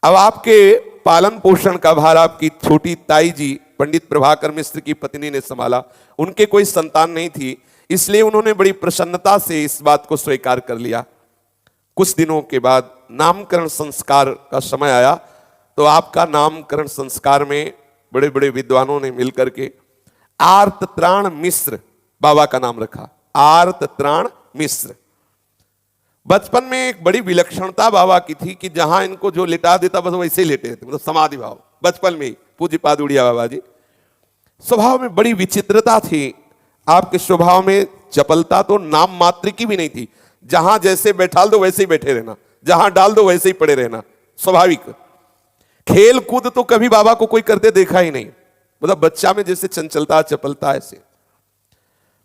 अब आपके पालन पोषण का भार आपकी छोटी ताई जी पंडित प्रभाकर मिश्र की पत्नी ने संभाला। उनके कोई संतान नहीं थी, इसलिए उन्होंने बड़ी प्रसन्नता से इस बात को स्वीकार कर लिया। कुछ दिनों के बाद नामकरण संस्कार का समय आया, तो आपका नामकरण संस्कार में बड़े बड़े विद्वानों ने मिलकर के आर्तत्राण मिश्र बाबा का नाम रखा। आर्तत्राण मिश्र। बचपन में एक बड़ी विलक्षणता बाबा की थी कि जहां इनको जो लिटा देता बस वैसे ही लेटे थे, मतलब समाधि भाव। बचपन में ही पूज्य पाद उड़िया बाबा जी। स्वभाव में बड़ी विचित्रता थी। आपके स्वभाव में चपलता तो नाम मात्र की भी नहीं थी। जहां जैसे बैठाल दो वैसे ही बैठे रहना, जहां डाल दो वैसे ही पड़े रहना, स्वाभाविक। खेल कूद तो कभी बाबा को कोई करते देखा ही नहीं, मतलब बच्चा में जैसे चंचलता चपलता ऐसे।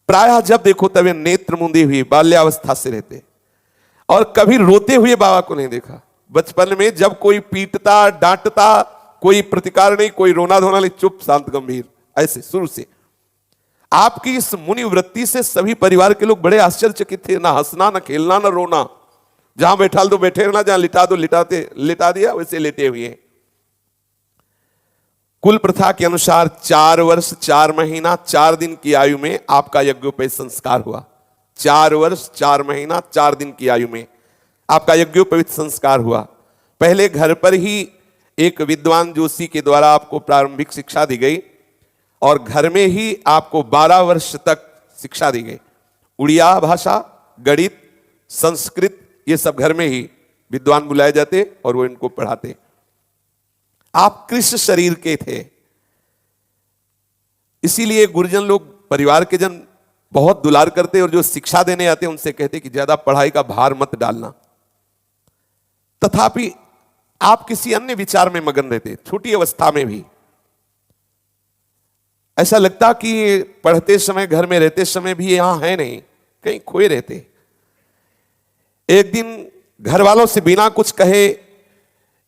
प्रायः जब देखो तब नेत्र मुंदी हुई बाल्यावस्था से रहते, और कभी रोते हुए बाबा को नहीं देखा। बचपन में जब कोई पीटता डांटता कोई प्रतिकार नहीं, कोई रोना धोना नहीं, चुप शांत गंभीर, ऐसे शुरू से। आपकी इस मुनि वृत्ति से सभी परिवार के लोग बड़े आश्चर्यचकित थे। ना हंसना, ना खेलना, ना रोना, जहां बैठाल दो बैठे रहना, जहां लिटा दो लिटा दिया वैसे लेटे हुए। कुल प्रथा के अनुसार 4 वर्ष 4 महीना 4 दिन की आयु में आपका यज्ञोपवीत संस्कार हुआ। 4 वर्ष 4 महीना 4 दिन की आयु में आपका यज्ञोपवीत संस्कार हुआ। पहले घर पर ही एक विद्वान जोशी के द्वारा आपको प्रारंभिक शिक्षा दी गई, और घर में ही आपको 12 वर्ष तक शिक्षा दी गई। उड़िया भाषा, गणित, संस्कृत, ये सब घर में ही विद्वान बुलाए जाते और वो इनको पढ़ाते। आप कृष्ण शरीर के थे, इसीलिए गुरुजन लोग, परिवार के जन बहुत दुलार करते, और जो शिक्षा देने आते उनसे कहते कि ज्यादा पढ़ाई का भार मत डालना। तथापि आप किसी अन्य विचार में मगन रहते। छोटी अवस्था में भी ऐसा लगता कि पढ़ते समय, घर में रहते समय भी यहां है नहीं, कहीं खोए रहते। एक दिन घर वालों से बिना कुछ कहे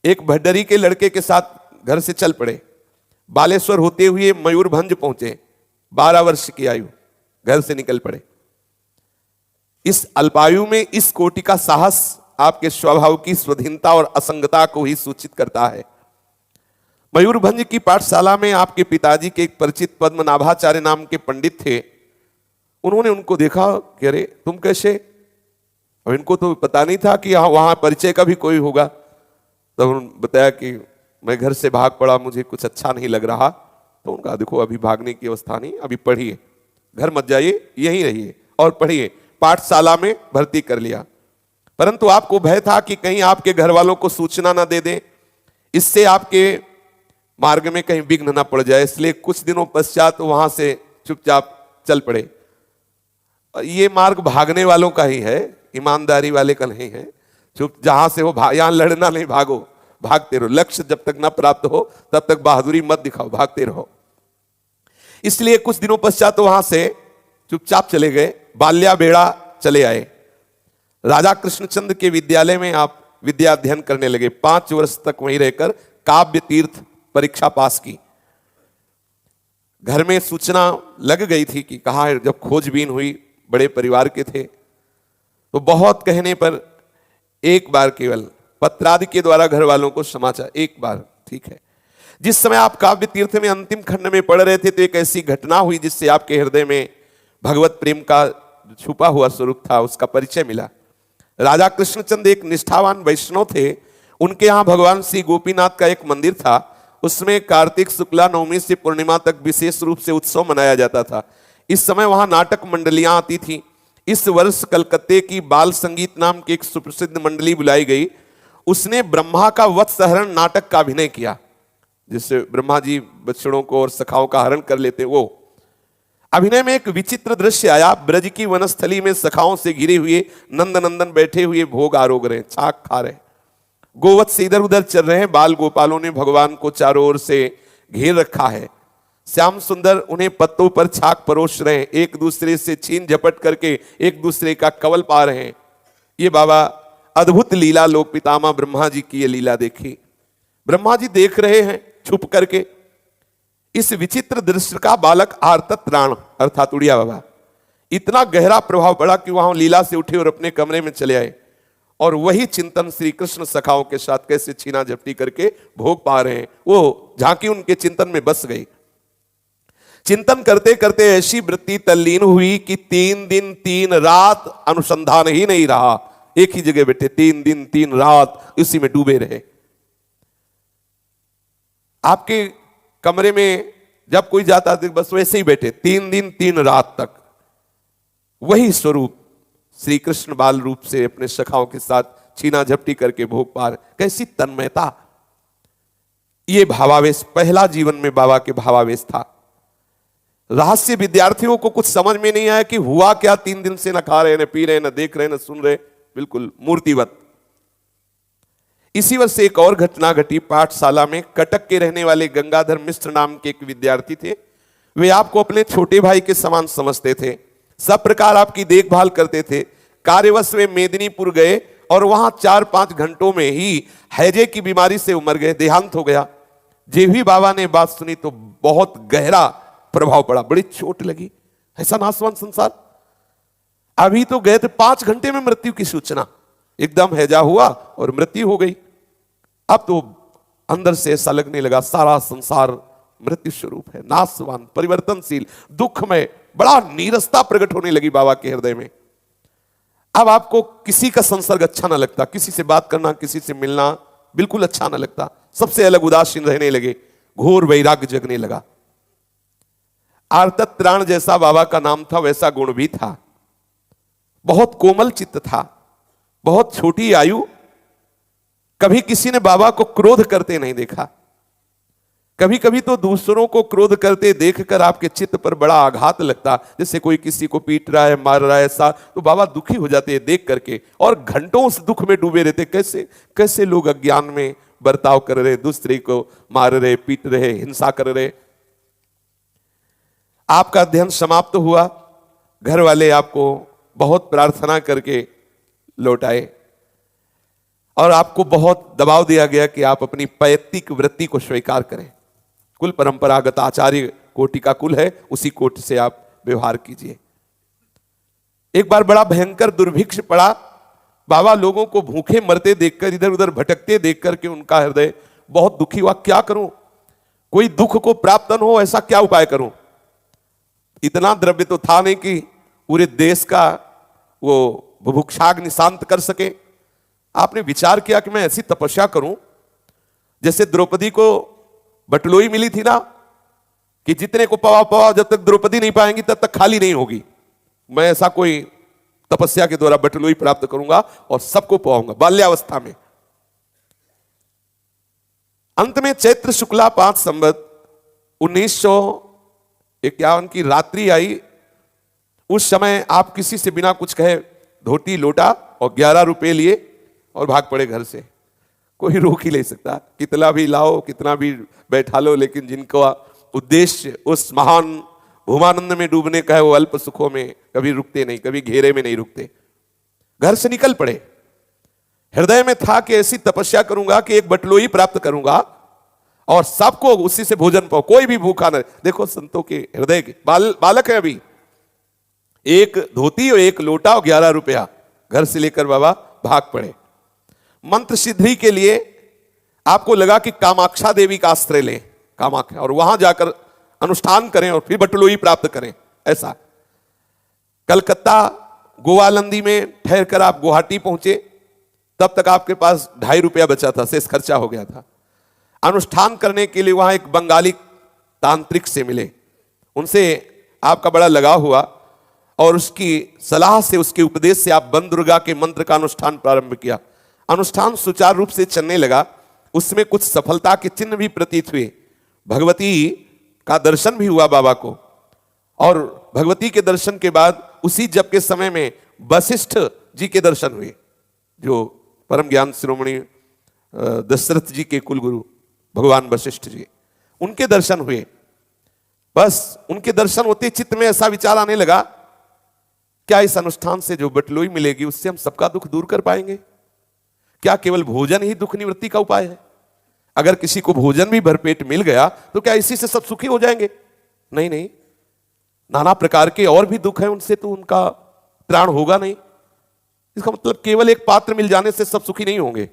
एक भड्डरी के लड़के के साथ घर से चल पड़े। बालेश्वर होते हुए मयूरभंज पहुंचे। 12 वर्ष की आयु, घर से निकल पड़े। इस अल्पायु में इस कोटि का साहस आपके स्वभाव की स्वाधीनता और असंगता को ही सूचित करता है। मयूरभंज की पाठशाला में आपके पिताजी के एक परिचित पद्मनाभाचार्य नाम के पंडित थे। उन्होंने उनको देखा कि अरे तुम कैसे, और इनको तो पता नहीं था कि वहां परिचय का भी कोई होगा। तब उन्होंने बताया कि मैं घर से भाग पड़ा, मुझे कुछ अच्छा नहीं लग रहा। तो उनका देखो अभी भागने की अवस्था नहीं, अभी पढ़िए, घर मत जाइए, यहीं रहिए और पढ़िए। पाठशाला में भर्ती कर लिया, परंतु आपको भय था कि कहीं आपके घर वालों को सूचना ना दे दें, इससे आपके मार्ग में कहीं विघ्न ना पड़ जाए। इसलिए कुछ दिनों पश्चात वहां से चुपचाप चल पड़े। ये मार्ग भागने वालों का ही है, ईमानदारी वाले का नहीं है। चुप जहां से हो, यहां लड़ना नहीं, भागो, भागते रहो। लक्ष्य जब तक ना प्राप्त हो तब तक बहादुरी मत दिखाओ, भागते रहो। इसलिए कुछ दिनों पश्चात वहां से चुपचाप चले गए। बाल्या बेड़ा चले आए। राजा कृष्णचंद्र के विद्यालय में आप विद्या अध्ययन करने लगे। 5 वर्ष तक वहीं रहकर काव्य तीर्थ परीक्षा पास की। घर में सूचना लग गई थी कि कहाँ है। जब खोजबीन हुई, बड़े परिवार के थे, तो बहुत कहने पर एक बार केवल पत्रादि के द्वारा घर वालों को समाचार, एक बार ठीक है। जिस समय आप काव्य तीर्थ में अंतिम खंड में पढ़ रहे थे, तो एक ऐसी घटना हुई जिससे आपके हृदय में भगवत प्रेम का छुपा हुआ स्वरूप था, उसका परिचय मिला। राजा कृष्णचंद्र एक निष्ठावान वैष्णव थे। उनके यहाँ भगवान श्री गोपीनाथ का एक मंदिर था। उसमें कार्तिक शुक्ला नवमी से पूर्णिमा तक विशेष रूप से उत्सव मनाया जाता था। इस समय वहां नाटक मंडलियां आती थी। इस वर्ष कलकत्ते की बाल संगीत नाम की एक सुप्रसिद्ध मंडली बुलाई गई। उसने ब्रह्मा का वत्सहरण नाटक का अभिनय किया, जिससे ब्रह्मा जी बछड़ों को और सखाओं का हरण कर लेते। वो अभिनय में एक विचित्र दृश्य आया। ब्रज की वनस्थली में सखाओं से घिरे हुए नंद नंदन बैठे हुए भोग आरोग रहे, छाक खा रहे, गोवत से इधर उधर चल रहे हैं। बाल गोपालों ने भगवान को चारों ओर से घेर रखा है। श्याम सुंदर उन्हें पत्तों पर छाक परोस रहे हैं, एक दूसरे से छीन झपट करके एक दूसरे का कवल पा रहे हैं। ये बाबा अद्भुत लीला लोक पितामह ब्रह्मा जी की ये लीला देखी। ब्रह्मा जी देख रहे हैं छुप करके। इस विचित्र दृश्य का बालक आर्तत्राण अर्थात उड़िया बाबा इतना गहरा प्रभाव पड़ा कि वहां लीला से उठे और अपने कमरे में चले आए और वही चिंतन श्री कृष्ण सखाओं के साथ कैसे छीना झपटी करके भोग पा रहे हैं, वो झांकी उनके चिंतन में बस गई। चिंतन करते करते ऐसी वृत्ति तल्लीन हुई कि 3 दिन 3 रात अनुसंधान ही नहीं रहा। एक ही जगह बैठे 3 दिन 3 रात इसी में डूबे रहे। आपके कमरे में जब कोई जाता था बस वैसे ही बैठे 3 दिन 3 रात तक वही स्वरूप श्री कृष्ण बाल रूप से अपने सखाओं के साथ छीना झपटी करके भोग पार। कैसी तन्मयता! ये भावावेश पहला जीवन में बाबा के भावावेश था। रहस्य विद्यार्थियों को कुछ समझ में नहीं आया कि हुआ क्या। 3 दिन से न खा रहे, न पी रहे, न देख रहे, न सुन रहे, बिल्कुल मूर्तिवत। इसी वर्ष एक और घटना घटी। पाठशाला में कटक के रहने वाले गंगाधर मिश्र नाम के एक विद्यार्थी थे। वे आपको अपने छोटे भाई के समान समझते थे, सब प्रकार आपकी देखभाल करते थे। कार्यवश वे मेदिनीपुर गए और वहां 4-5 घंटों में ही हैजे की बीमारी से उमर गए, देहांत हो गया। जे भी बाबा ने बात सुनी तो बहुत गहरा प्रभाव पड़ा, बड़ी चोट लगी। ऐसा नासवान संसार, अभी तो गए थे 5 घंटे में मृत्यु की सूचना, एकदम हैजा हुआ और मृत्यु हो गई। अब तो अंदर से ऐसा लगने लगा सारा संसार मृत्यु स्वरूप है, नासवान, परिवर्तनशील, दुखमय। बड़ा नीरसता प्रकट होने लगी बाबा के हृदय में। अब आपको किसी का संसर्ग अच्छा ना लगता, किसी से बात करना, किसी से मिलना बिल्कुल अच्छा ना लगता, सबसे अलग उदासीन रहने लगे, घोर वैराग्य जगने लगा। आर्तत्राण जैसा बाबा का नाम था वैसा गुण भी था। बहुत कोमल चित्त था, बहुत छोटी आयु, कभी किसी ने बाबा को क्रोध करते नहीं देखा। कभी कभी तो दूसरों को क्रोध करते देखकर आपके चित्त पर बड़ा आघात लगता, जैसे कोई किसी को पीट रहा है, मार रहा है, ऐसा तो बाबा दुखी हो जाते हैं देख करके और घंटों उस दुख में डूबे रहते। कैसे कैसे लोग अज्ञान में बर्ताव कर रहे, दूसरे को मार रहे, पीट रहे, हिंसा कर रहे। आपका अध्ययन समाप्त हुआ, घर वाले आपको बहुत प्रार्थना करके लौटाए और आपको बहुत दबाव दिया गया कि आप अपनी पैतृक वृत्ति को स्वीकार करें। कुल परंपरागत आचार्य कोटि का कुल है, उसी कोटि से आप व्यवहार कीजिए। एक बार बड़ा भयंकर दुर्भिक्ष पड़ा। बाबा लोगों को भूखे मरते देखकर, इधर उधर भटकते देखकर के उनका हृदय बहुत दुखी हुआ। क्या करूं, कोई दुख को प्राप्त न हो, ऐसा क्या उपाय करूं। इतना द्रव्य तो था नहीं कि पूरे देश का वो बुभुक्षाग्नि शांत कर सके। आपने विचार किया कि मैं ऐसी तपस्या करूं जैसे द्रौपदी को बटलोई मिली थी ना, कि जितने को पवा पवा, जब तक द्रौपदी नहीं पाएंगी तब तक खाली नहीं होगी। मैं ऐसा कोई तपस्या के द्वारा बटलोई प्राप्त करूंगा और सबको पवाऊंगा बाल्यावस्था में। अंत में चैत्र शुक्ला 5 संवत 1951 की रात्रि आई। उस समय आप किसी से बिना कुछ कहे धोती लोटा और 11 रुपए लिए और भाग पड़े घर से। कोई रोक ही नहीं सकता, कितना भी लाओ, कितना भी बैठा लो, लेकिन जिनका उद्देश्य उस महान भूमानंद में डूबने का है, वो अल्प सुखों में कभी रुकते नहीं, कभी घेरे में नहीं रुकते। घर से निकल पड़े। हृदय में था कि ऐसी तपस्या करूंगा कि एक बटलोई प्राप्त करूंगा और सबको उसी से भोजन पाओ, कोई भी भूखा न। देखो संतों के हृदय के बालक है अभी। एक धोती और एक लोटा और 11 रुपया घर से लेकर बाबा भाग पड़े। मंत्र सिद्धि के लिए आपको लगा कि कामाक्षा देवी का आश्रय लें, कामाख्या, और वहां जाकर अनुष्ठान करें और फिर बटलोई प्राप्त करें। ऐसा कलकत्ता गोवालंदी में ठहर कर आप गुवाहाटी पहुंचे, तब तक आपके पास 2.5 रुपया बचा था, शेष खर्चा हो गया था। अनुष्ठान करने के लिए वहां एक बंगाली तांत्रिक से मिले, उनसे आपका बड़ा लगाव हुआ और उसकी सलाह से, उसके उपदेश से आप वन दुर्गा के मंत्र का अनुष्ठान प्रारंभ किया। अनुष्ठान सुचारू रूप से चलने लगा। उसमें कुछ सफलता के चिन्ह भी प्रतीत हुए। भगवती का दर्शन भी हुआ बाबा को, और भगवती के दर्शन के बाद उसी जप के समय में वशिष्ठ जी के दर्शन हुए, जो परम ज्ञान शिरोमणि दशरथ जी के कुलगुरु भगवान वशिष्ठ जी, उनके दर्शन हुए। बस उनके दर्शन होते चित्त में ऐसा विचार आने लगा, क्या इस अनुष्ठान से जो बटलोई मिलेगी उससे हम सबका दुख दूर कर पाएंगे? क्या केवल भोजन ही दुख निवृत्ति का उपाय है? अगर किसी को भोजन भी भरपेट मिल गया तो क्या इसी से सब सुखी हो जाएंगे? नहीं नहीं, नाना प्रकार के और भी दुख है, उनसे तो उनका त्राण होगा नहीं। इसका मतलब केवल एक पात्र मिल जाने से सब सुखी नहीं होंगे,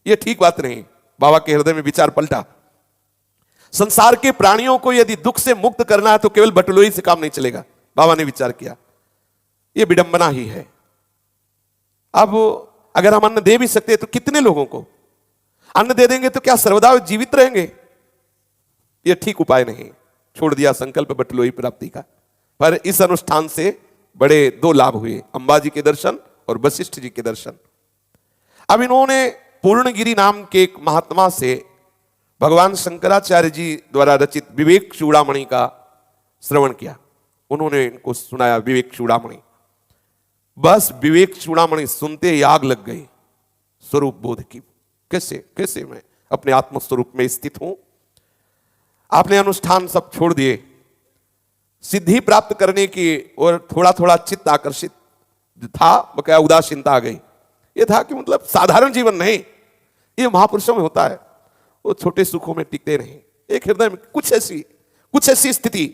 यह ठीक बात नहीं। बाबा के हृदय में विचार पलटा। संसार के प्राणियों को यदि दुख से मुक्त करना है तो केवल बटलोई से काम नहीं चलेगा। बाबा ने विचार किया यह विडंबना ही है। अब अगर हम अन्न दे भी सकते हैं तो कितने लोगों को अन्न दे देंगे? तो क्या सर्वदा जीवित रहेंगे? यह ठीक उपाय नहीं। छोड़ दिया संकल्प बटलोई प्राप्ति का। पर इस अनुष्ठान से बड़े दो लाभ हुए, अंबाजी के दर्शन और वशिष्ठ जी के दर्शन। अब इन्होंने पूर्णगिरि नाम के एक महात्मा से भगवान शंकराचार्य जी द्वारा रचित विवेक चूड़ामणि का श्रवण किया। उन्होंने इनको सुनाया विवेक चूड़ामणि। बस विवेक चूड़ामणि सुनते ही आग लग गई स्वरूप बोध की। कैसे कैसे मैं अपने आत्म स्वरूप में स्थित हूं। आपने अनुष्ठान सब छोड़ दिए, सिद्धि प्राप्त करने की और थोड़ा थोड़ा चित्त आकर्षित था, बकाया उदासीनता आ गई। यह था कि मतलब साधारण जीवन नहीं, यह महापुरुषों में होता है, वो छोटे सुखों में टिकते नहीं। एक हृदय में कुछ ऐसी स्थिति,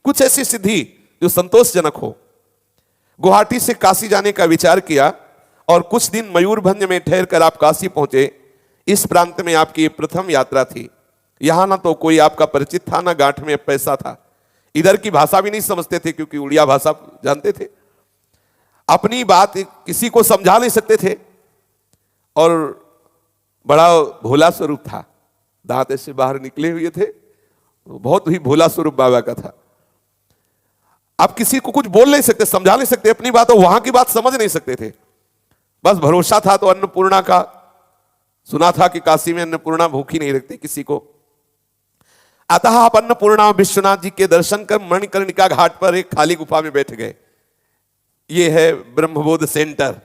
कुछ ऐसी सिद्धि जो संतोषजनक हो। गुवाहाटी से काशी जाने का विचार किया और कुछ दिन मयूरभंज में ठहर कर आप काशी पहुंचे। इस प्रांत में आपकी प्रथम यात्रा थी। यहां ना तो कोई आपका परिचित था, ना गांठ में पैसा था। इधर की भाषा भी नहीं समझते थे क्योंकि उड़िया भाषा जानते थे। अपनी बात किसी को समझा नहीं सकते थे और बड़ा भोला स्वरूप था। दांत ऐसे बाहर निकले हुए थे, बहुत ही भोला स्वरूप बाबा का था। आप किसी को कुछ बोल नहीं सकते, समझा नहीं सकते अपनी बात, और वहां की बात समझ नहीं सकते थे। बस भरोसा था तो अन्नपूर्णा का। सुना था कि काशी में अन्नपूर्णा भूखी नहीं रखती किसी को। अतः आप अन्नपूर्णा विश्वनाथ जी के दर्शन कर मणिकर्णिका घाट पर एक खाली गुफा में बैठ गए। ये है ब्रह्मबोध सेंटर।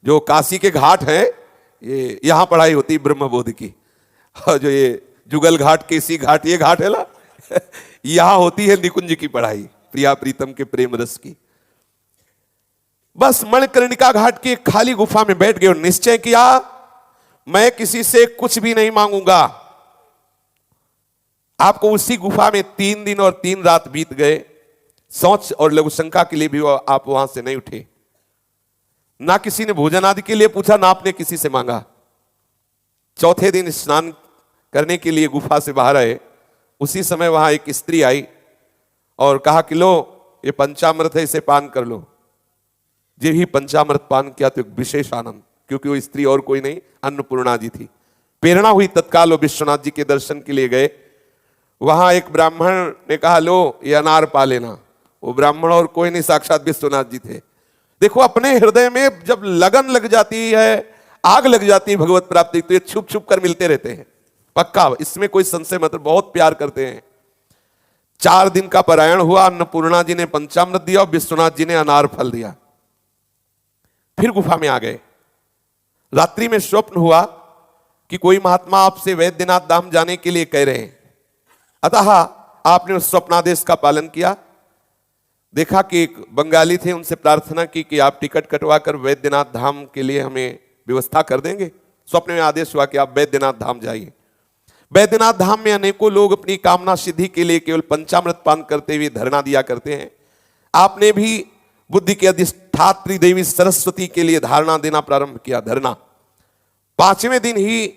जो काशी के घाट हैं, ये यहां पढ़ाई होती ब्रह्मबोध की। और जो ये जुगल घाट, केसी घाट, ये घाट है ना, यहां होती है निकुंज की पढ़ाई, प्रिया प्रीतम के प्रेम रस की। बस मणिकर्णिका घाट की एक खाली गुफा में बैठ गए और निश्चय किया मैं किसी से कुछ भी नहीं मांगूंगा। आपको उसी गुफा में 3 दिन और 3 रात बीत गए। शौच और लघु शंका के लिए भी आप वहां से नहीं उठे। ना किसी ने भोजन आदि के लिए पूछा, ना आपने किसी से मांगा। चौथे दिन स्नान करने के लिए गुफा से बाहर आए। उसी समय वहां एक स्त्री आई और कहा कि लो ये पंचामृत है, इसे पान कर लो। जे ही पंचामृत पान किया तो एक विशेष आनंद, क्योंकि वो स्त्री और कोई नहीं, अन्नपूर्णा जी थी। प्रेरणा हुई, तत्काल वो विश्वनाथ जी के दर्शन के लिए गए। वहां एक ब्राह्मण ने कहा लो ये अनार पा लेना। वो ब्राह्मण और कोई नहीं, साक्षात विश्वनाथ जी थे। देखो अपने हृदय में जब लगन लग जाती है, आग लग जाती है भगवत प्राप्ति, तो ये छुप छुप कर मिलते रहते हैं, पक्का, इसमें कोई संशय मत। बहुत प्यार करते हैं। 4 दिन का पारायण हुआ। अन्नपूर्णा जी ने पंचामृत दिया और विश्वनाथ जी ने अनार फल दिया। फिर गुफा में आ गए। रात्रि में स्वप्न हुआ कि कोई महात्मा आपसे वैद्यनाथ धाम जाने के लिए कह रहे हैं। अतः आपने उस स्वप्नादेश का पालन किया। देखा कि एक बंगाली थे, उनसे प्रार्थना की कि आप टिकट कटवा कर वैद्यनाथ धाम के लिए हमें व्यवस्था कर देंगे। स्वप्न में आदेश हुआ कि आप वैद्यनाथ धाम जाइए। वैद्यनाथ धाम में अनेकों लोग अपनी कामना सिद्धि के लिए केवल पंचामृत पान करते हुए धरना दिया करते हैं। आपने भी बुद्धि के अधिष्ठात्री देवी सरस्वती के लिए धारणा देना प्रारंभ किया। धरना 5वें दिन ही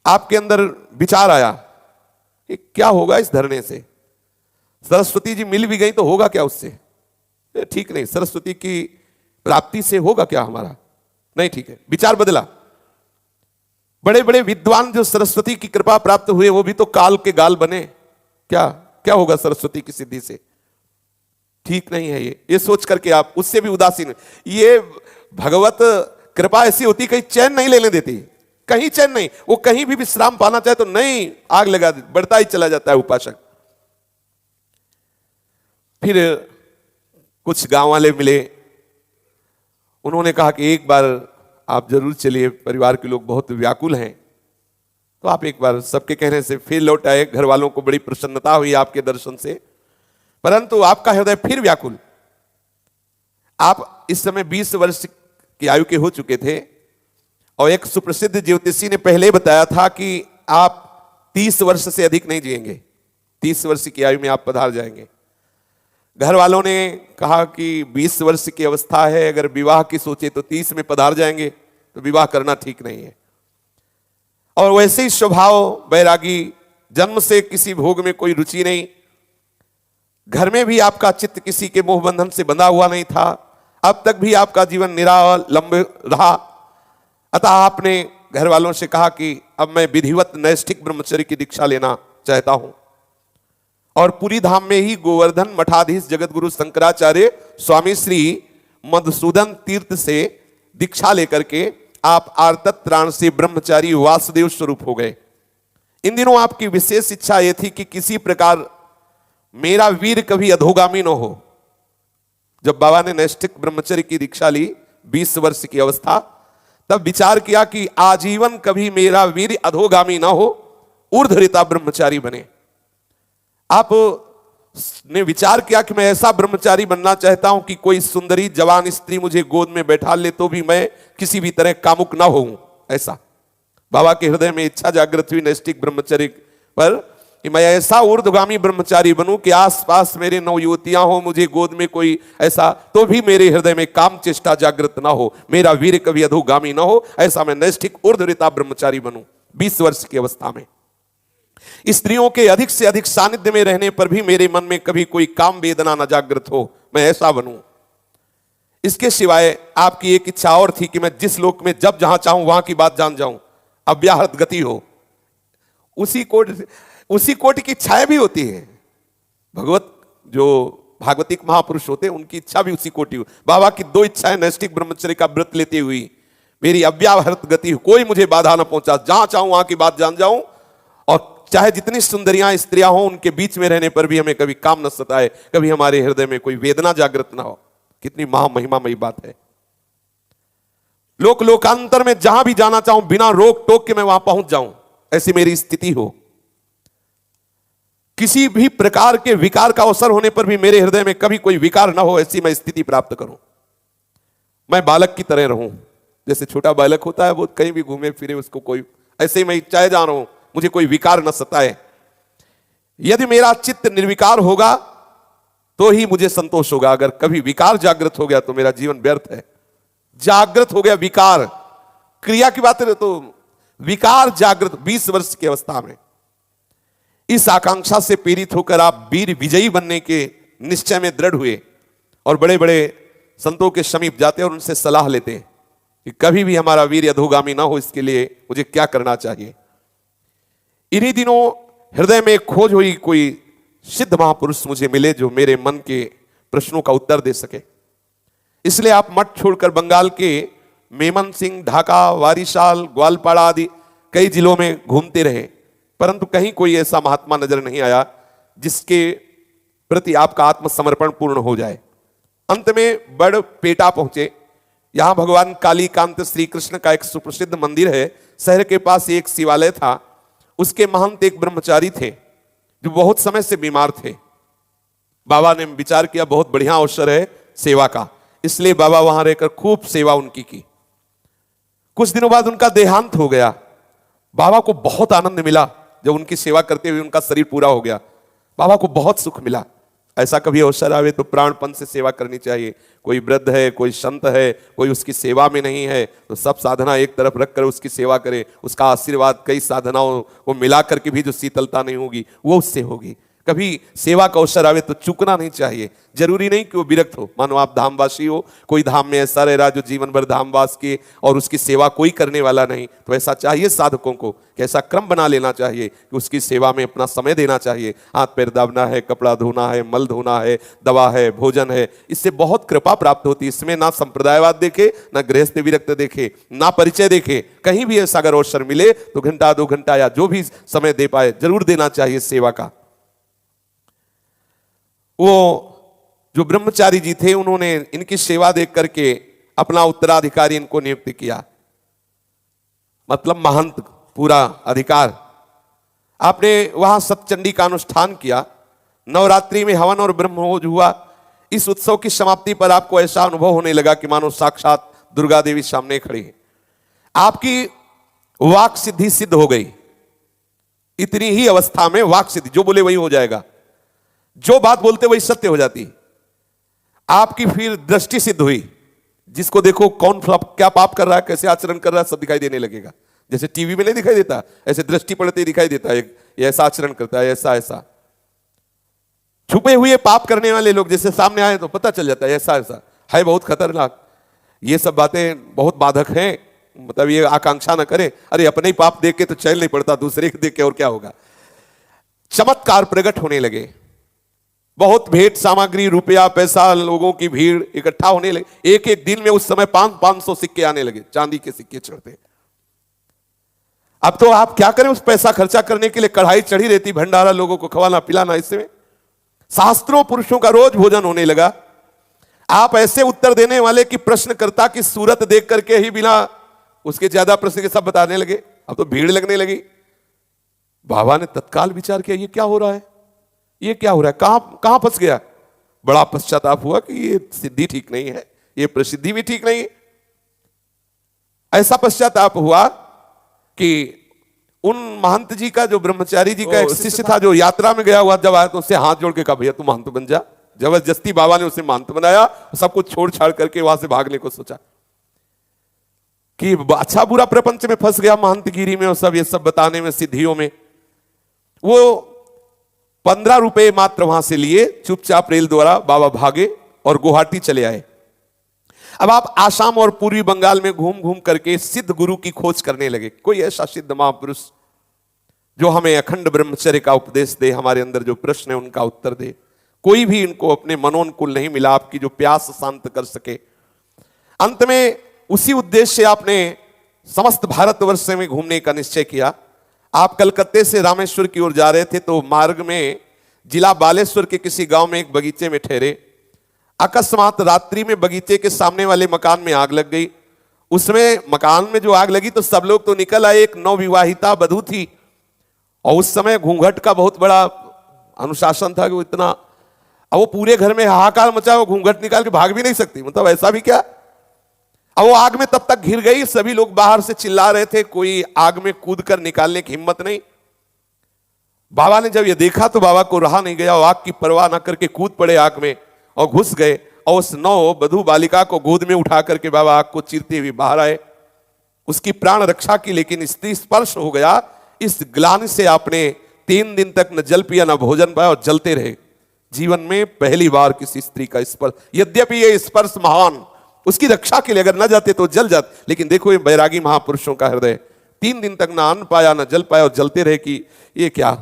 आपके अंदर विचार आया कि क्या होगा इस धरने से। सरस्वती जी मिल भी गई तो होगा क्या उससे? ठीक नहीं, सरस्वती की प्राप्ति से होगा क्या हमारा? नहीं, ठीक है। विचार बदला। बड़े बड़े विद्वान जो सरस्वती की कृपा प्राप्त हुए वो भी तो काल के गाल बने। क्या क्या होगा सरस्वती की सिद्धि से? ठीक नहीं है ये सोच करके आप उससे भी उदासीन। ये भगवत कृपा ऐसी होती, कहीं चैन नहीं लेने देती, कहीं चैन नहीं। वो कहीं भी विश्राम पाना चाहे तो नहीं, आग लगा दे, बढ़ता ही चला जाता है उपासक। फिर कुछ गांव वाले मिले। उन्होंने कहा कि एक बार आप जरूर चलिए, परिवार के लोग बहुत व्याकुल हैं। तो आप एक बार सबके कहने से फिर लौट आए। घर वालों को बड़ी प्रसन्नता हुई आपके दर्शन से, परंतु आपका हृदय फिर व्याकुल। आप इस समय 20 वर्ष की आयु के हो चुके थे और एक सुप्रसिद्ध ज्योतिषी ने पहले बताया था कि आप 30 वर्ष से अधिक नहीं जिएंगे। 30 वर्ष की आयु में आप पधार जाएंगे। घर वालों ने कहा कि 20 वर्ष की अवस्था है, अगर विवाह की सोचे तो 30 में पधार जाएंगे, तो विवाह करना ठीक नहीं है। और वैसे ही स्वभाव बैरागी, जन्म से किसी भोग में कोई रुचि नहीं, घर में भी आपका चित्त किसी के मोह बंधन से बंधा हुआ नहीं था, अब तक भी आपका जीवन निरालंब रहा। अतः आपने घर वालों से कहा कि अब मैं विधिवत नैष्ठिक ब्रह्मचर्य की दीक्षा लेना चाहता हूं। और पुरी धाम में ही गोवर्धन मठाधीश जगत गुरु शंकराचार्य स्वामी श्री मधुसूदन तीर्थ से दीक्षा लेकर के आप आर्तत त्राण से ब्रह्मचारी वासुदेव स्वरूप हो गए। इन दिनों आपकी विशेष इच्छा यह थी कि किसी प्रकार मेरा वीर कभी अधोगामी न हो। जब बाबा ने नैष्ठिक ब्रह्मचर्य की दीक्षा ली 20 वर्ष की अवस्था, तब विचार किया कि आजीवन कभी मेरा वीर अधोगामी ना हो, ऊर्ध्वरेता ब्रह्मचारी बने। आप ने विचार किया कि मैं ऐसा ब्रह्मचारी बनना चाहता हूं कि कोई सुंदरी जवान स्त्री मुझे गोद में बैठा ले तो भी मैं किसी भी तरह कामुक ना होऊं। ऐसा बाबा के हृदय में इच्छा जागृत हुई नैष्ठिक ब्रह्मचर्य पर कि मैं ऐसा ऊर्ध्वगामी ब्रह्मचारी बनूं कि आसपास मेरे 9 युवतियां हो, मुझे गोद में कोई ऐसा, तो भी मेरे हृदय में काम चेष्टा जागृत ना हो, मेरा वीर कभी अधोगामी ना हो, ऐसा मैं नैष्ठिक ऊर्ध्वरेता ब्रह्मचारी बनूं। 20 वर्ष की अवस्था में स्त्रियों के अधिक से अधिक सानिध्य में रहने पर भी मेरे मन में कभी कोई काम वेदना न जागृत हो, मैं ऐसा बनूं। इसके सिवाय आपकी एक इच्छा और थी कि मैं जिस लोक में जब जहां चाहूं वहां की बात जान जाऊं, अव्याहत गति हो। उसी कोटि की इच्छाएं भी होती है। भगवत जो भागवतिक महापुरुष होते हैं उनकी इच्छा भी उसी कोटि हो। बाबा की 2 इच्छाएं नैष्ठिक ब्रह्मचर्य का व्रत लेते हुई, मेरी अव्याहत गति हो, कोई मुझे बाधा न पहुंचा, जहां चाहूं वहां की बात जान जाऊं, और चाहे जितनी सुंदरियां स्त्रियां हो उनके बीच में रहने पर भी हमें कभी काम न सताए, कभी हमारे हृदय में कोई वेदना जागृत ना हो। कितनी महामहिमामयी बात है। लोकांतर में जहां भी जाना चाहूं बिना रोक टोक के मैं वहां पहुंच जाऊं, ऐसी मेरी स्थिति हो। किसी भी प्रकार के विकार का अवसर होने पर भी मेरे हृदय में कभी कोई विकार ना हो, ऐसी मैं स्थिति प्राप्त करूं। मैं बालक की तरह रहूं, जैसे छोटा बालक होता है वो कहीं भी घूमे फिरे, उसको कोई, ऐसे ही मैं चाहे जा रहा हूं, मुझे कोई विकार न सताए। यदि मेरा चित्त निर्विकार होगा तो ही मुझे संतोष होगा। अगर कभी विकार जागृत हो गया तो मेरा जीवन व्यर्थ है। जागृत हो गया विकार, क्रिया की बात है तो विकार जागृत 20 वर्ष की अवस्था में, इस आकांक्षा से पीड़ित होकर आप वीर विजयी बनने के निश्चय में दृढ़ हुए और बड़े बड़े संतों के समीप जाते और उनसे सलाह लेते कि कभी भी हमारा वीर अधोगामी ना हो, इसके लिए मुझे क्या करना चाहिए। इन्हीं दिनों हृदय में खोज हुई, कोई सिद्ध महापुरुष मुझे मिले जो मेरे मन के प्रश्नों का उत्तर दे सके। इसलिए आप मठ छोड़कर बंगाल के मेमन सिंह, ढाका, वारिशाल, ग्वालपाड़ा आदि कई जिलों में घूमते रहे, परंतु कहीं कोई ऐसा महात्मा नजर नहीं आया जिसके प्रति आपका आत्मसमर्पण पूर्ण हो जाए। अंत में बड़पेटा पहुंचे। यहां भगवान कालीकांत श्री कृष्ण का एक सुप्रसिद्ध मंदिर है। शहर के पास एक शिवालय था। उसके महंत एक ब्रह्मचारी थे जो बहुत समय से बीमार थे। बाबा ने विचार किया बहुत बढ़िया अवसर है सेवा का, इसलिए बाबा वहां रहकर खूब सेवा उनकी की। कुछ दिनों बाद उनका देहांत हो गया। बाबा को बहुत आनंद मिला जब उनकी सेवा करते हुए उनका शरीर पूरा हो गया। बाबा को बहुत सुख मिला। ऐसा कभी अवसर आवे तो प्राणपन से सेवा करनी चाहिए। कोई वृद्ध है, कोई संत है, कोई उसकी सेवा में नहीं है, तो सब साधना एक तरफ रखकर उसकी सेवा करे। उसका आशीर्वाद कई साधनाओं को मिला करके भी जो शीतलता नहीं होगी वो उससे होगी। कभी सेवा का अवसर आवे तो चूकना नहीं चाहिए। जरूरी नहीं कि वो विरक्त हो। मानो आप धामवासी हो, कोई धाम में ऐसा रह रहा जो जीवन भर धामवास के और उसकी सेवा कोई करने वाला नहीं, तो ऐसा चाहिए साधकों को कि ऐसा क्रम बना लेना चाहिए कि उसकी सेवा में अपना समय देना चाहिए। हाथ पैर दाबना है, कपड़ा धोना है, मल धोना है, दवा है, भोजन है, इससे बहुत कृपा प्राप्त होती है। इसमें ना संप्रदायवाद देखे, ना गृहस्थ विरक्त देखे, ना परिचय देखे। कहीं भी ऐसा अगर अवसर मिले तो घंटा 2 घंटा या जो भी समय दे पाए जरूर देना चाहिए सेवा का। वो जो ब्रह्मचारी जी थे उन्होंने इनकी सेवा देख करके अपना उत्तराधिकारी इनको नियुक्त किया, मतलब महंत पूरा अधिकार। आपने वहां सतचंडी का अनुष्ठान किया। नवरात्रि में हवन और ब्रह्मभोज हुआ। इस उत्सव की समाप्ति पर आपको ऐसा अनुभव होने लगा कि मानो साक्षात दुर्गा देवी सामने खड़ी है। आपकी वाक सिद्धि सिद्ध हो गई। इतनी ही अवस्था में वाक सिद्धि, जो बोले वही हो जाएगा, जो बात बोलते वही सत्य हो जाती। आपकी फिर दृष्टि सिद्ध हुई। जिसको देखो कौन क्या पाप कर रहा है, कैसे आचरण कर रहा है, सब दिखाई देने लगेगा। जैसे टीवी में नहीं दिखाई देता, ऐसे दृष्टि पड़ते ही दिखाई देता है, ये ऐसा आचरण करता है, ऐसा ऐसा। छुपे हुए पाप करने वाले लोग जैसे सामने आए तो पता चल जाता है ऐसा ऐसा है, बहुत खतरनाक। ये सब बातें बहुत बाधक हैं। मतलब ये आकांक्षा न करे, अरे अपने ही पाप देख के तो चैन नहीं पड़ता, दूसरे के देख के और क्या होगा। चमत्कार प्रकट होने लगे, बहुत भेंट सामग्री, रुपया पैसा, लोगों की भीड़ इकट्ठा होने लगे। एक एक दिन में उस समय 500 सिक्के आने लगे, चांदी के सिक्के चढ़ते। अब तो आप क्या करें, उस पैसा खर्चा करने के लिए कढ़ाई चढ़ी रहती, भंडारा लोगों को खवाना पिलाना। इसमें शास्त्रों पुरुषों का रोज भोजन होने लगा। आप ऐसे उत्तर देने वाले कि प्रश्नकर्ता की सूरत देख करके ही बिना उसके ज्यादा प्रश्न के सब बताने लगे। अब तो भीड़ लगने लगी। बाबा ने तत्काल विचार किया, ये क्या हो रहा है, ये क्या हो रहा है, कहां फंस गया। बड़ा पश्चाताप हुआ कि ये सिद्धि ठीक नहीं है, ये प्रसिद्धि भी ठीक नहीं है। ऐसा पश्चाताप हुआ कि उन महंत जी का, जो ब्रह्मचारी जी का एक शिष्य था, जो यात्रा में गया हुआ, जब आया तो उससे हाथ जोड़ के कहा, भैया तू महंत बन जा। जबरदस्ती बाबा ने उसे महंत बनाया, सब कुछ छोड़ छाड़ करके वहां से भागने को सोचा कि अच्छा बुरा प्रपंच में फंस गया, महंतगिरी में और सब ये सब बताने में, सिद्धियों में। वो 15 रुपए मात्र वहां से लिए, चुपचाप रेल द्वारा बाबा भागे और गुवाहाटी चले आए। अब आप आसाम और पूर्वी बंगाल में घूम घूम करके सिद्ध गुरु की खोज करने लगे। कोई ऐसा सिद्ध महापुरुष जो हमें अखंड ब्रह्मचर्य का उपदेश दे, हमारे अंदर जो प्रश्न है उनका उत्तर दे। कोई भी इनको अपने मनोनुकूल नहीं मिला, आपकी जो प्यास शांत कर सके। अंत में उसी उद्देश्य से आपने समस्त भारतवर्ष में घूमने का निश्चय किया। आप कलकत्ते से रामेश्वर की ओर जा रहे थे, तो मार्ग में जिला बालेश्वर के किसी गांव में एक बगीचे में ठहरे। अकस्मात रात्रि में बगीचे के सामने वाले मकान में आग लग गई। उसमें मकान में जो आग लगी तो सब लोग तो निकल आए, एक नवविवाहिता वधू थी, और उस समय घूंघट का बहुत बड़ा अनुशासन था कि वो इतना, अब वो पूरे घर में हाहाकार मचा, वो घूंघट निकाल के भाग भी नहीं सकती, मतलब ऐसा भी क्या। अब वो आग में तब तक घिर गई, सभी लोग बाहर से चिल्ला रहे थे, कोई आग में कूद कर निकालने की हिम्मत नहीं। बाबा ने जब ये देखा तो बाबा को रहा नहीं गया, आग की परवाह न करके कूद पड़े आग में और घुस गए, और उस नौ वधू बालिका को गोद में उठा करके बाबा आग को चीरते हुए बाहर आए। उसकी प्राण रक्षा की, लेकिन स्त्री स्पर्श हो गया। इस ग्लानि से आपने 3 दिन तक न जल पिया न भोजन पाया और जलते रहे। जीवन में पहली बार किसी स्त्री का स्पर्श, यद्यपि ये स्पर्श महान, उसकी रक्षा के लिए अगर न जाते तो जल जाते, लेकिन देखो ये बैरागी महापुरुषों का हृदय, 3 दिन तक ना अन्न पाया ना जल पाया और जलते रहे कि ये क्या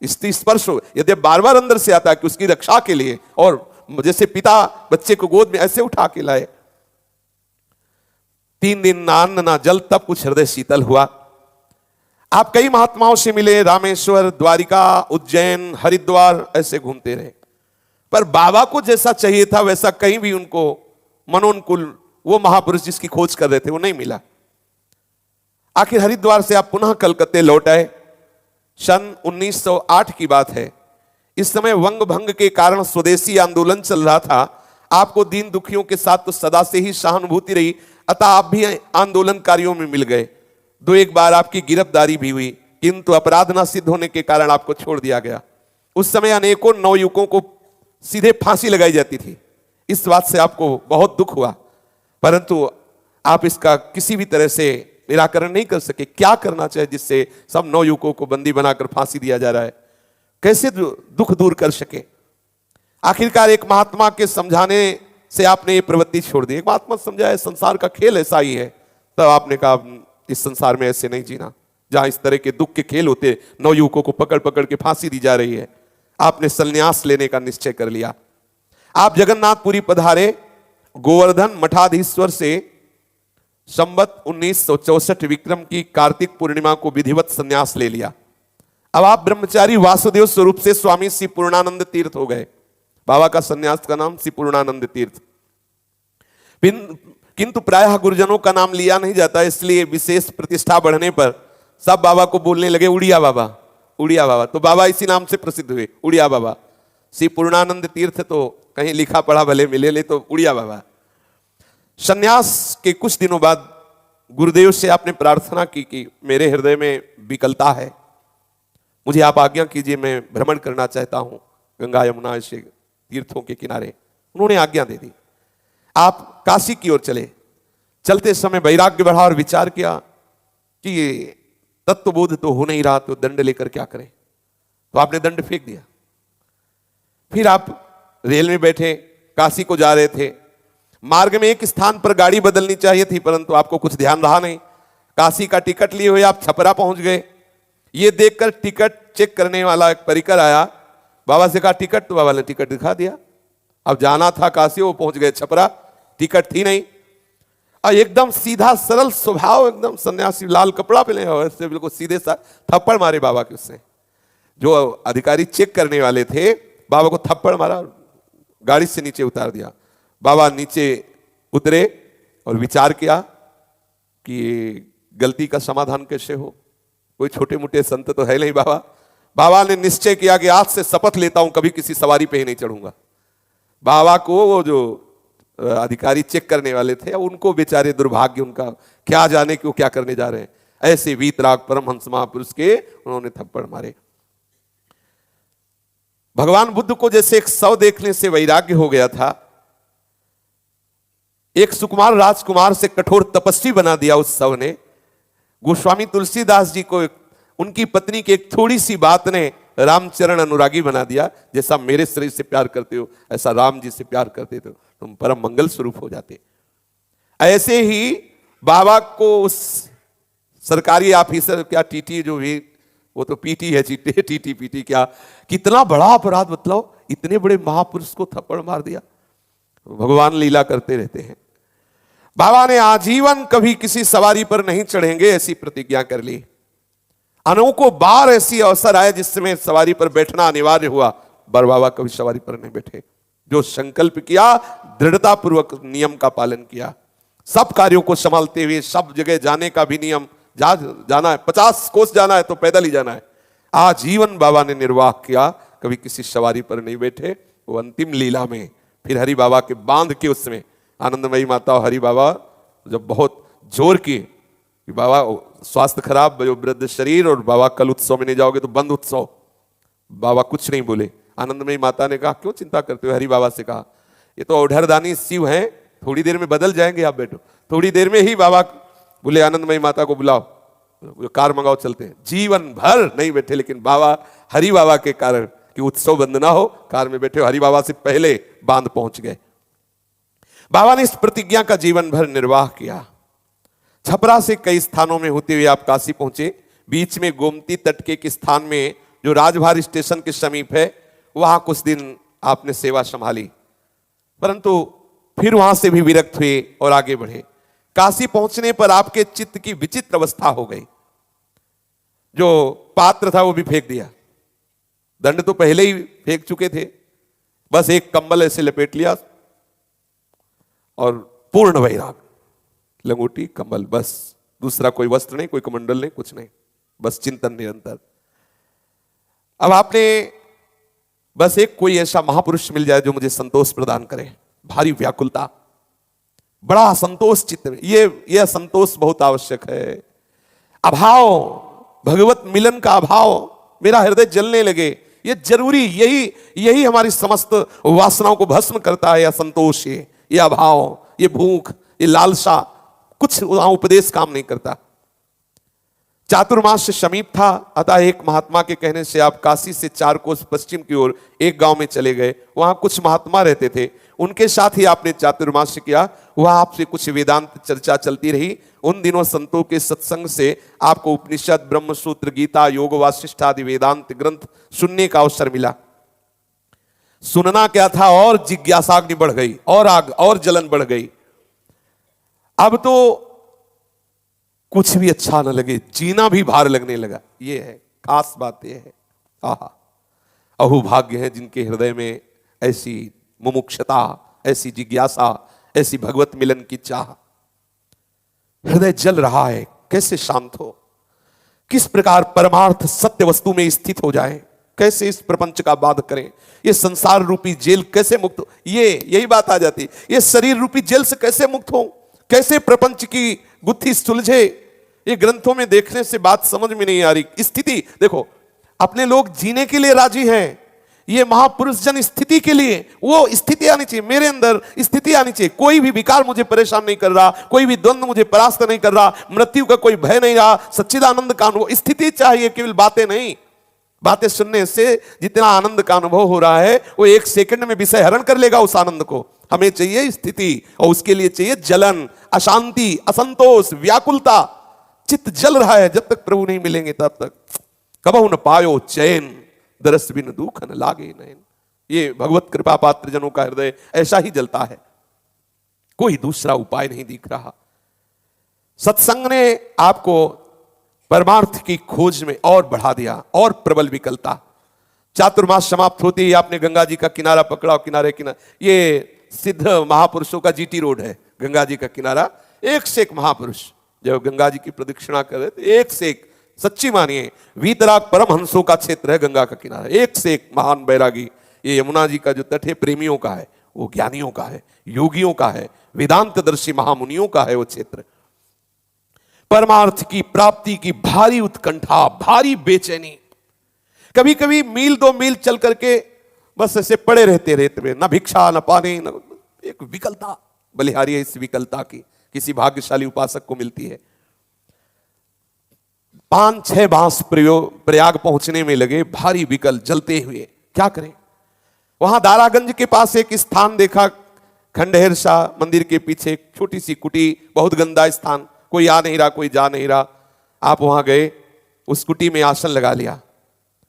स्त्री स्पर्श हो। यद्यपि बार बार अंदर से आता है कि उसकी रक्षा के लिए, और जैसे पिता बच्चे को गोद में ऐसे उठा के लाए। 3 दिन ना अन्न ना जल, तब कुछ हृदय शीतल हुआ। आप कई महात्माओं से मिले, रामेश्वर, द्वारिका, उज्जैन, हरिद्वार, ऐसे घूमते रहे, पर बाबा को जैसा चाहिए था वैसा कहीं भी उनको मनोनुकूल वो महापुरुष जिसकी खोज कर रहे थे वो नहीं मिला। आखिर हरिद्वार से आप पुनः कलकत्ते लौट आए। सन 1908 की बात है। इस समय वंग भंग के कारण स्वदेशी आंदोलन चल रहा था। आपको दीन दुखियों के साथ तो सदा से ही सहानुभूति रही, अतः आप भी आंदोलनकारियों में मिल गए। 2-1 बार आपकी गिरफ्तारी भी हुई, किंतु अपराध न सिद्ध होने के कारण आपको छोड़ दिया गया। उस समय अनेकों नवयुवकों को सीधे फांसी लगाई जाती थी। इस बात से आपको बहुत दुख हुआ, परंतु आप इसका किसी भी तरह से निराकरण नहीं कर सके। क्या करना चाहिए जिससे सब नवयुवकों को बंदी बनाकर फांसी दिया जा रहा है, कैसे दुख दूर कर सके। आखिरकार एक महात्मा के समझाने से आपने ये प्रवृत्ति छोड़ दी। एक महात्मा समझाया संसार का खेल ऐसा ही है, तब आपने कहा इस संसार में ऐसे नहीं जीना जहां इस तरह के दुख के खेल होते, नवयुवकों को पकड़ पकड़ के फांसी दी जा रही है। आपने संन्यास लेने का निश्चय कर लिया। आप जगन्नाथपुरी पधारे। गोवर्धन मठाधीश्वर से संवत 1964 विक्रम की कार्तिक पूर्णिमा को विधिवत संन्यास ले लिया। अब आप ब्रह्मचारी वासुदेव स्वरूप से स्वामी श्री पूर्णानंद तीर्थ हो गए। बाबा का संन्यास का नाम श्री पूर्णानंद तीर्थ, किंतु प्रायः गुरुजनों का नाम लिया नहीं जाता, इसलिए विशेष प्रतिष्ठा बढ़ने पर सब बाबा को बोलने लगे उड़िया बाबा, उड़िया बाबा। तो बाबा इसी नाम से प्रसिद्ध हुए, उड़िया बाबा। श्री पूर्णानंद तीर्थ तो कहीं लिखा पढ़ा भले मिले, ले तो उड़िया बाबा। संन्यास के कुछ दिनों बाद गुरुदेव से आपने प्रार्थना की कि मेरे हृदय में विकलता है, मुझे आप आज्ञा कीजिए, मैं भ्रमण करना चाहता हूं गंगा यमुना ऐसे तीर्थों के किनारे। उन्होंने आज्ञा दे दी। आप काशी की ओर चले। चलते समय वैराग्य बढ़ा और विचार किया कि ये तत्वबोध तो हो नहीं रहा, तो दंड लेकर क्या करें। तो आपने दंड फेंक दिया। फिर आप रेल में बैठे, काशी को जा रहे थे। मार्ग में एक स्थान पर गाड़ी बदलनी चाहिए थी, परंतु आपको कुछ ध्यान रहा नहीं। काशी का टिकट लिए हुए आप छपरा पहुंच गए। ये देखकर टिकट चेक करने वाला एक परिकर आया, बाबा से कहा टिकट, तो बाबा ने टिकट दिखा दिया। अब जाना था काशी, वो पहुंच गए छपरा, टिकट थी नहीं। और एकदम सीधा सरल स्वभाव, एकदम सन्यासी, लाल कपड़ा पहने और ऐसे बिल्कुल सीधे सा थप्पड़ मारे बाबा के। उससे जो अधिकारी चेक करने वाले थे, बाबा को थप्पड़ मारा, गाड़ी से नीचे उतार दिया। बाबा नीचे उतरे और विचार किया कि गलती का समाधान कैसे हो। कोई छोटे मोटे संत तो है नहीं बाबा। बाबा ने निश्चय किया कि आज से शपथ लेता हूं कभी किसी सवारी पे ही नहीं चढ़ूंगा। बाबा को वो जो अधिकारी चेक करने वाले थे, उनको बेचारे दुर्भाग्य, उनका क्या जाने कि वो क्या करने जा रहे हैं। ऐसे वीतराग परमहंस महापुरुष के उन्होंने थप्पड़ मारे। भगवान बुद्ध को जैसे एक शव देखने से वैराग्य हो गया था, एक सुकुमार राजकुमार से कठोर तपस्वी बना दिया उस शव ने। गोस्वामी तुलसीदास जी को उनकी पत्नी की एक थोड़ी सी बात ने रामचरण अनुरागी बना दिया। जैसा मेरे शरीर से प्यार करते हो, ऐसा राम जी से प्यार करते हो, तुम परम मंगल स्वरूप हो जाते। ऐसे ही बाबा को उस सरकारी ऑफिसर, क्या टीटी जो भी, वो तो पीटी है, टीटी पीटी क्या, कितना बड़ा अपराध, मतलब इतने बड़े महापुरुष को थप्पड़ मार दिया। भगवान लीला करते रहते हैं। बाबा ने आजीवन कभी किसी सवारी पर नहीं चढ़ेंगे ऐसी प्रतिज्ञा कर ली। अनेकों बार ऐसी अवसर आए जिसमें सवारी पर बैठना अनिवार्य हुआ, पर बाबा कभी सवारी पर नहीं बैठे। जो संकल्प किया, दृढ़ता पूर्वक नियम का पालन किया। सब कार्यों को संभालते हुए सब जगह जाने का भी नियम, जाना है 50 कोस जाना है तो पैदल ही जाना है। आजीवन बाबा ने निर्वाह किया, कभी किसी सवारी पर नहीं बैठे। वो अंतिम लीला में फिर हरि बाबा के बांध के, उसमें आनंदमयी माता और हरि बाबा जब बहुत जोर किए कि बाबा स्वास्थ्य खराब, वृद्ध शरीर, और बाबा कल उत्सव में नहीं जाओगे तो बंद उत्सव। बाबा कुछ नहीं बोले। आनंदमयी माता ने कहा क्यों चिंता करते हो। हरि बाबा से कहा ये तो औढ़रदानी शिव हैं, थोड़ी देर में बदल जाएंगे, आप बैठो। थोड़ी देर में ही बाबा बोले आनंदमयी माता को बुलाओ, कार मंगाओ, चलते हैं। जीवन भर नहीं बैठे, लेकिन बाबा, हरि बाबा के कारण कि उत्सव बंद ना हो, कार में बैठे, हरि बाबा से पहले बांध पहुंच गए। बाबा ने इस प्रतिज्ञा का जीवन भर निर्वाह किया। छपरा से कई स्थानों में होते हुए आप काशी पहुंचे। बीच में गोमती तट के एक स्थान में जो राजभार स्टेशन के समीप है, वहां कुछ दिन आपने सेवा संभाली, परंतु फिर वहां से भी विरक्त हुए और आगे बढ़े। काशी पहुंचने पर आपके चित्त की विचित्र अवस्था हो गई। जो पात्र था वो भी फेंक दिया, दंड तो पहले ही फेंक चुके थे, बस एक कंबल ऐसे लपेट लिया और पूर्ण वैराग, लंगोटी कंबल, बस दूसरा कोई वस्त्र नहीं, कोई कमंडल नहीं, कुछ नहीं, बस चिंतन निरंतर। अब आपने बस एक कोई ऐसा महापुरुष मिल जाए जो मुझे संतोष प्रदान करे। भारी व्याकुलता, बड़ा असंतोष चित्त में। ये असंतोष बहुत आवश्यक है। अभाव, भगवत मिलन का अभाव, मेरा हृदय जलने लगे, ये जरूरी, यही हमारी समस्त वासनाओं को भस्म करता है। असंतोष, ये अभाव, ये भूख, ये लालसा, कुछ वहां उपदेश काम नहीं करता। चातुर्मास से समीप था, अतः एक महात्मा के कहने से आप काशी से 4 कोस पश्चिम की ओर एक गांव में चले गए। वहां कुछ महात्मा रहते थे, उनके साथ ही आपने चातुर्मास किया। वहां आपसे कुछ वेदांत चर्चा चलती रही। उन दिनों संतों के सत्संग से आपको उपनिषद, ब्रह्मसूत्र, गीता, योग वासिष्ठ आदि वेदांत ग्रंथ सुनने का अवसर मिला। सुनना क्या था, और जिज्ञासाग्नि बढ़ गई, और आग और जलन बढ़ गई। अब तो कुछ भी अच्छा न लगे, जीना भी भार लगने लगा। ये है खास बात, ये है। आहा, अहो भाग्य है जिनके हृदय में ऐसी मुमुक्षता, ऐसी जिज्ञासा, ऐसी भगवत मिलन की चाह। हृदय जल रहा है, कैसे शांत हो, किस प्रकार परमार्थ सत्य वस्तु में स्थित हो जाए, कैसे इस प्रपंच का बाध करें, ये संसार रूपी जेल कैसे मुक्त हो। यही बात आ जाती, ये शरीर रूपी जेल से कैसे मुक्त हो, कैसे प्रपंच की गुत्थी सुलझे। ये ग्रंथों में देखने से बात समझ में नहीं आ रही। स्थिति देखो, अपने लोग जीने के लिए राजी हैं, ये महापुरुष जन स्थिति के लिए, वो स्थिति आनी चाहिए मेरे अंदर, स्थिति आनी चाहिए। कोई भी विकार मुझे परेशान नहीं कर रहा, कोई भी द्वंद्व मुझे परास्त नहीं कर रहा, मृत्यु का कोई भय नहीं रहा, सच्चिदानंद का अनुभव, स्थिति चाहिए, केवल बातें नहीं। बातें सुनने से जितना आनंद का अनुभव हो रहा है वो एक सेकंड में विषय हरण कर लेगा उस आनंद को। हमें चाहिए स्थिति, और उसके लिए चाहिए जलन, अशांति, असंतोष, व्याकुलता। चित्त जल रहा है, जब तक प्रभु नहीं मिलेंगे तब तक। कबहु न पायो चैन, दरस बिन दुख न लागे नैन। ये भगवत कृपा पात्र जनों का हृदय ऐसा ही जलता है, कोई दूसरा उपाय नहीं दिख रहा। सत्संग ने आपको परमार्थ की खोज में और बढ़ा दिया, और प्रबल विकलता। चातुर्मास समाप्त होते ही आपने गंगा जी का किनारा पकड़ा, और किनारे किनारे ये सिद्ध महापुरुषों का जीटी रोड है, गंगा जी का किनारा। एक से एक महापुरुष जब गंगा जी की प्रदक्षिणा कर रहे थे, एक से एक, सच्ची मानिए वीतराग परमहंसों का क्षेत्र है गंगा का किनारा। एक से एक महान बैरागी। ये यमुना जी का जो तट है प्रेमियों का है, वो ज्ञानियों का है, योगियों का है, वेदांतदर्शी महामुनियों का है वो क्षेत्र। परमार्थ की प्राप्ति की भारी उत्कंठा, भारी बेचैनी। कभी कभी मील 2 मील चल करके बस ऐसे पड़े रहते रेत में, न भिक्षा न पानी, न एक विकलता बलिहारी है। इस विकलता की किसी भाग्यशाली उपासक को मिलती है। 5-6 बांस प्रयाग पहुंचने में लगे, भारी विकल जलते हुए, क्या करें। वहां दारागंज के पास एक स्थान देखा, खंडहर शाह मंदिर के पीछे एक छोटी सी कुटी, बहुत गंदा स्थान, कोई आ नहीं रहा, कोई जा नहीं रहा। आप वहां गए, उस कुटी में आसन लगा लिया,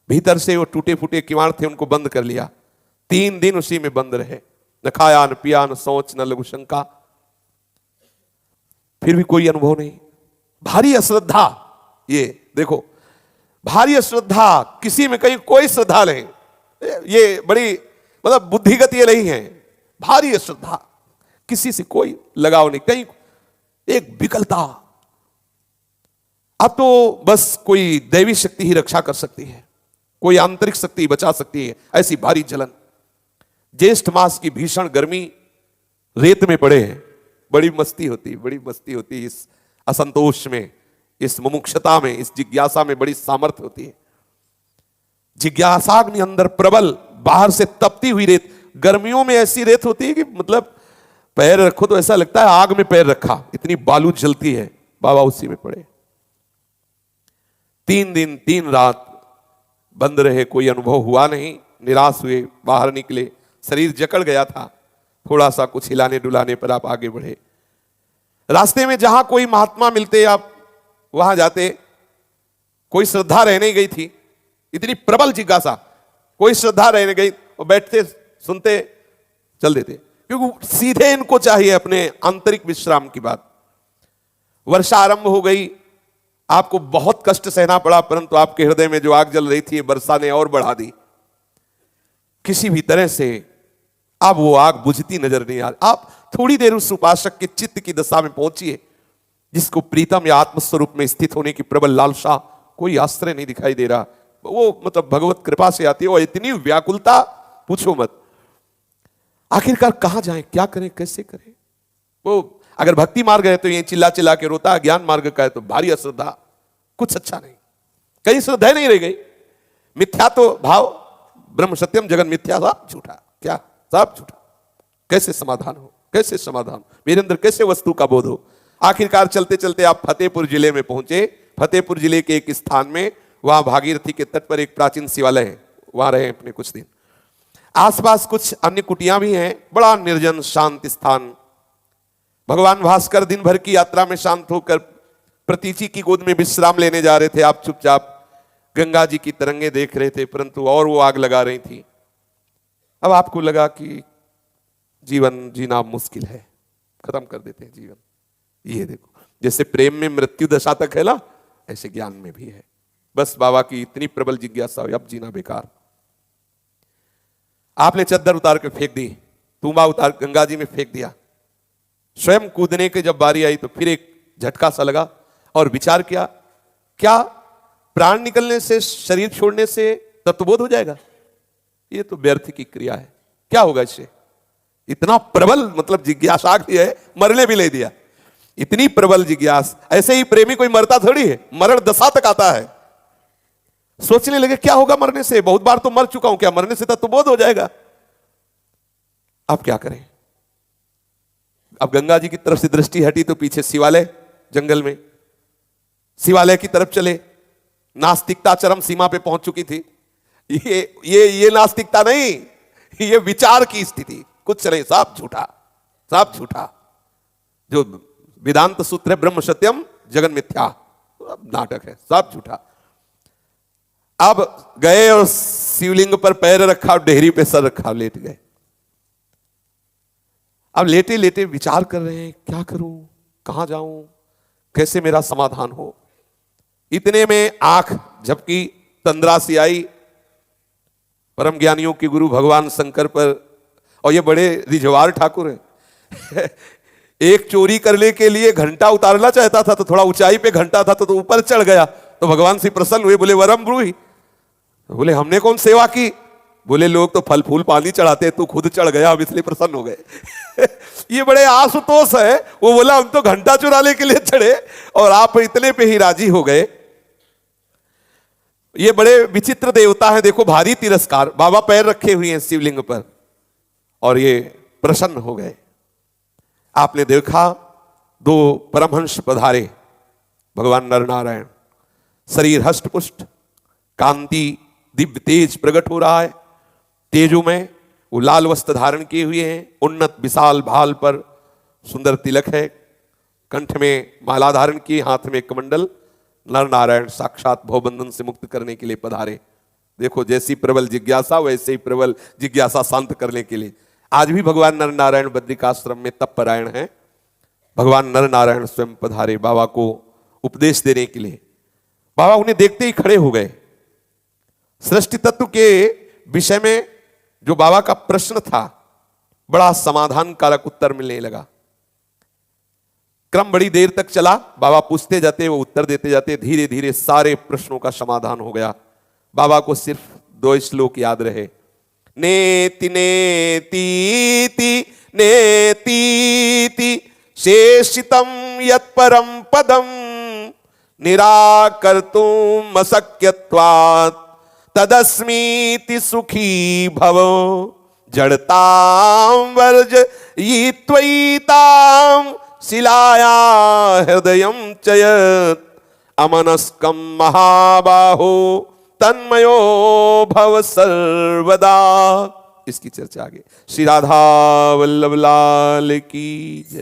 भीतर से वो टूटे फूटे किवाड़ थे उनको बंद कर लिया। 3 दिन उसी में बंद रहे, न खाया न पिया न सोच न लघु शंका, फिर भी कोई अनुभव नहीं। भारी अश्रद्धा, ये देखो भारी अश्रद्धा, किसी में कहीं कोई श्रद्धा नहीं। ये बड़ी मतलब बुद्धिगत ये नहीं है, भारी अश्रद्धा, किसी से कोई लगाव नहीं, कहीं एक विकलता। अब तो बस कोई दैवी शक्ति ही रक्षा कर सकती है, कोई आंतरिक शक्ति बचा सकती है, ऐसी भारी जलन। ज्येष्ठ मास की भीषण गर्मी, रेत में पड़े हैं, बड़ी मस्ती होती, बड़ी मस्ती होती इस असंतोष में, इस मुमुक्षता में, इस जिज्ञासा में बड़ी सामर्थ्य होती है। जिज्ञासाग्नि अंदर प्रबल, बाहर से तपती हुई रेत। गर्मियों में ऐसी रेत होती है कि मतलब पैर रखो तो ऐसा लगता है आग में पैर रखा, इतनी बालू जलती है। बाबा उसी में पड़े, 3 दिन 3 रात बंद रहे, कोई अनुभव हुआ नहीं। निराश हुए, बाहर निकले, शरीर जकड़ गया था, थोड़ा सा कुछ हिलाने डुलाने पर आप आगे बढ़े। रास्ते में जहां कोई महात्मा मिलते आप वहां जाते, कोई श्रद्धा रहने गई थी, इतनी प्रबल जिज्ञासा, कोई श्रद्धा रहने गई, और बैठते सुनते चल देते, क्योंकि सीधे इनको चाहिए अपने आंतरिक विश्राम की बात। वर्षा आरंभ हो गई, आपको बहुत कष्ट सहना पड़ा, परंतु आपके हृदय में जो आग जल रही थी वर्षा ने और बढ़ा दी। किसी भी तरह से अब वो आग बुझती नजर नहीं आ रही। आप थोड़ी देर उस उपासक के चित्त की दशा में पहुंचिए, जिसको प्रीतम या आत्मस्वरूप में स्थित होने की प्रबल लालसा, कोई आश्रय नहीं दिखाई दे रहा। वो मतलब भगवत कृपा से आती है, और इतनी व्याकुलता पूछो मत। आखिरकार कहां जाएं, क्या करें, कैसे करें। वो अगर भक्ति मार्ग है तो ये चिल्ला चिल्ला के रोता, ज्ञान मार्ग का है तो भारी अश्रद्धा, कुछ अच्छा नहीं, कहीं श्रद्धा नहीं रह गई। मिथ्या तो भाव, ब्रह्म सत्यम जगन मिथ्या, सब झूठा, क्या सब झूठा। कैसे समाधान हो, कैसे समाधान, मेरे अंदर कैसे वस्तु का बोध हो। आखिरकार चलते चलते आप फतेहपुर जिले में पहुंचे। फतेहपुर जिले के एक स्थान में, वहां भागीरथी के तट पर एक प्राचीन शिवालय है, वहां रहे अपने कुछ दिन। आसपास कुछ अन्य कुटियां भी हैं, बड़ा निर्जन शांत स्थान। भगवान भास्कर दिन भर की यात्रा में शांत होकर प्रतीचि की गोद में विश्राम लेने जा रहे थे। आप चुपचाप गंगा जी की तरंगे देख रहे थे, परंतु और वो आग लगा रही थी। अब आपको लगा कि जीवन जीना मुश्किल है, खत्म कर देते हैं जीवन। ये देखो, जैसे प्रेम में मृत्यु दशा तक है ना, ऐसे ज्ञान में भी है। बस बाबा की इतनी प्रबल जिज्ञासा हुई, अब जीना बेकार। आपने चद्दर उतार के फेंक दी, तुम्बा उतार गंगा जी में फेंक दिया। स्वयं कूदने की जब बारी आई तो फिर एक झटका सा लगा, और विचार किया, क्या प्राण निकलने से, शरीर छोड़ने से तत्वबोध हो जाएगा? ये तो व्यर्थ की क्रिया है, क्या होगा इससे। इतना प्रबल मतलब जिज्ञासा भी है, मरने भी ले दिया। इतनी प्रबल जिज्ञासा, ऐसे ही प्रेमी कोई मरता थोड़ी है, मरण दशा तक आता है। सोचने लगे क्या होगा मरने से, बहुत बार तो मर चुका हूं, क्या मरने से तो बोध हो जाएगा। अब क्या करें। अब गंगा जी की तरफ से दृष्टि हटी तो पीछे शिवालय जंगल में, शिवालय की तरफ चले। नास्तिकता चरम सीमा पे पहुंच चुकी थी। ये नास्तिकता नहीं, ये विचार की स्थिति। कुछ चले, सब झूठा, सब झूठा। जो वेदांत सूत्र है ब्रह्म सत्यम जगन मिथ्या, अब नाटक है, सब झूठा। अब गए और शिवलिंग पर पैर रखा, डेहरी पे सर रखा, लेट गए। अब लेटे लेटे विचार कर रहे हैं, क्या करूं, कहां जाऊं, कैसे मेरा समाधान हो। इतने में आंख झपकी, तंद्रा सी आई परम ज्ञानियों के गुरु भगवान शंकर पर। और ये बड़े रिझवार ठाकुर हैं। एक चोरी करने के लिए घंटा उतारना चाहता था तो थोड़ा ऊंचाई पे घंटा था तो ऊपर चढ़ गया, तो भगवान से प्रसन्न हुए, बोले वरम ब्रूहि। बोले हमने कौन सेवा की। बोले लोग तो फल फूल पानी चढ़ाते, तू खुद चढ़ गया, अब इसलिए प्रसन्न हो गए। ये बड़े आशुतोष है। वो बोला हम तो घंटा चुराने के लिए चढ़े और आप इतने पे ही राजी हो गए। ये बड़े विचित्र देवता है, देखो भारी तिरस्कार। बाबा पैर रखे हुए हैं शिवलिंग पर और ये प्रसन्न हो गए। आपने देखा दो परमहंस पधारे, भगवान नर नारायण, शरीर हष्ट पुष्ट, कांति दिव्य तेज प्रकट हो रहा है, तेजोमय। वो लाल वस्त्र धारण किए हुए हैं, उन्नत विशाल भाल पर सुंदर तिलक है, कंठ में माला धारण किए, हाथ में कमंडल। नर नारायण साक्षात भवबंधन से मुक्त करने के लिए पधारे। देखो जैसी प्रबल जिज्ञासा वैसे ही प्रबल जिज्ञासा शांत करने के लिए। आज भी भगवान नर नारायण बद्रिकाश्रम में तप परायण है। भगवान नर नारायण स्वयं पधारे बाबा को उपदेश देने के लिए। बाबा उन्हें देखते ही खड़े हो गए। सृष्टि तत्व के विषय में जो बाबा का प्रश्न था, बड़ा समाधान कारक उत्तर मिलने लगा। क्रम बड़ी देर तक चला, बाबा पूछते जाते, वो उत्तर देते जाते, धीरे धीरे सारे प्रश्नों का समाधान हो गया। बाबा को सिर्फ 2 श्लोक याद रहे, नेति नेतीति नेतीति शेषितम यत्परम पदम निराकर्तुम अशक्यत्वात् तदस्मीति सुखी भव जड़तां वर्जयित्वैतां शिलाया हृदयं चयत् अमनस्कं महाबाहो तन्मयो भव सर्वदा। इसकी चर्चा आगे। श्री राधा वल्लभ लाल की जय।